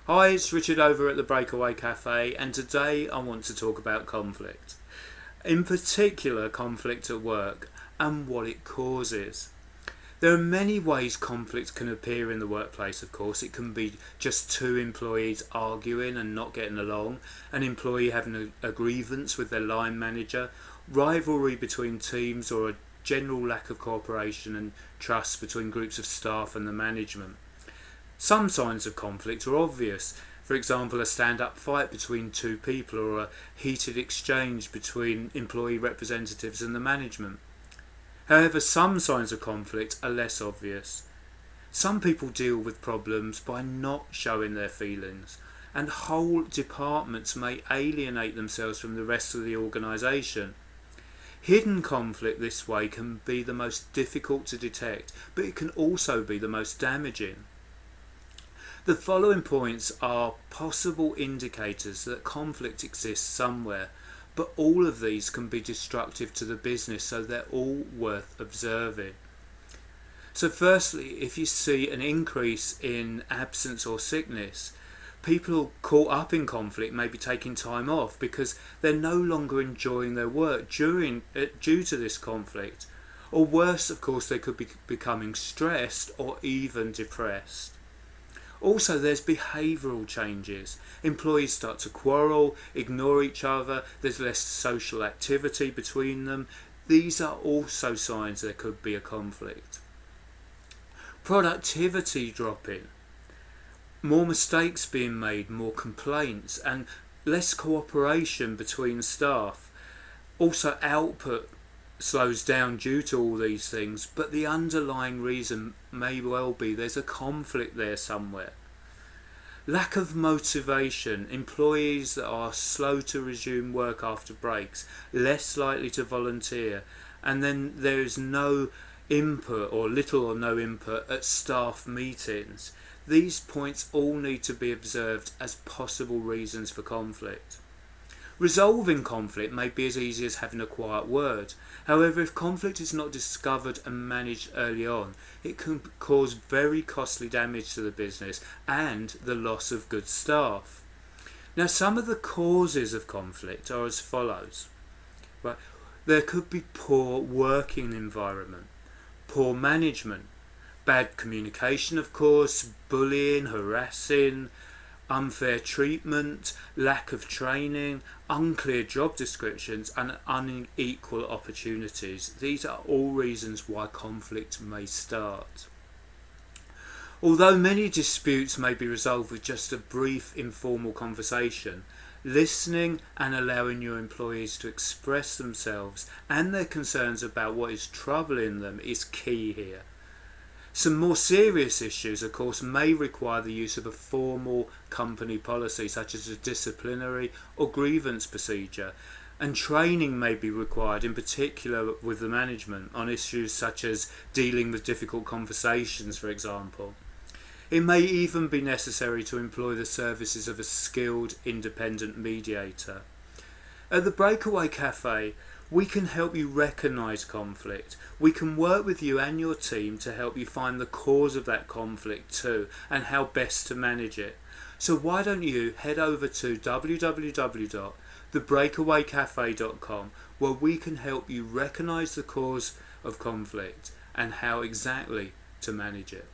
Hi, it's Richard over at the Breakaway Café, and today I want to talk about conflict. In particular, conflict at work and what it causes. There are many ways conflict can appear in the workplace, of course. It can be just two employees arguing and not getting along, an employee having a grievance with their line manager, rivalry between teams, or a general lack of cooperation and trust between groups of staff and the management. Some signs of conflict are obvious. For example, a stand-up fight between two people or a heated exchange between employee representatives and the management. However, some signs of conflict are less obvious. Some people deal with problems by not showing their feelings, and whole departments may alienate themselves from the rest of the organisation. Hidden conflict this way can be the most difficult to detect, but it can also be the most damaging. The following points are possible indicators that conflict exists somewhere, but all of these can be destructive to the business, so they're all worth observing. So firstly, if you see an increase in absence or sickness, people caught up in conflict may be taking time off because they're no longer enjoying their work due to this conflict. Or worse, of course, they could be becoming stressed or even depressed. Also, there's behavioural changes. Employees start to quarrel, ignore each other, there's less social activity between them. These are also signs there could be a conflict. Productivity dropping. More mistakes being made, more complaints, and less cooperation between staff. Also, output slows down due to all these things, but the underlying reason may well be there's a conflict there somewhere. Lack of motivation. Employees that are slow to resume work after breaks, less likely to volunteer, and then there is no input or little or no input at staff meetings. These points all need to be observed as possible reasons for conflict. Resolving conflict may be as easy as having a quiet word. However, if conflict is not discovered and managed early on, it can cause very costly damage to the business and the loss of good staff. Now, some of the causes of conflict are as follows. Right. There could be poor working environment, poor management, bad communication, of course, bullying, harassing, unfair treatment, lack of training, unclear job descriptions, and unequal opportunities. These are all reasons why conflict may start. Although many disputes may be resolved with just a brief informal conversation, listening and allowing your employees to express themselves and their concerns about what is troubling them is key here. Some more serious issues, of course, may require the use of a formal company policy, such as a disciplinary or grievance procedure, and training may be required, in particular with the management, on issues such as dealing with difficult conversations, for example. It may even be necessary to employ the services of a skilled independent mediator. At the Breakaway Café, we can help you recognise conflict. We can work with you and your team to help you find the cause of that conflict too, and how best to manage it. So why don't you head over to www.thebreakawaycafe.com, where we can help you recognise the cause of conflict and how exactly to manage it.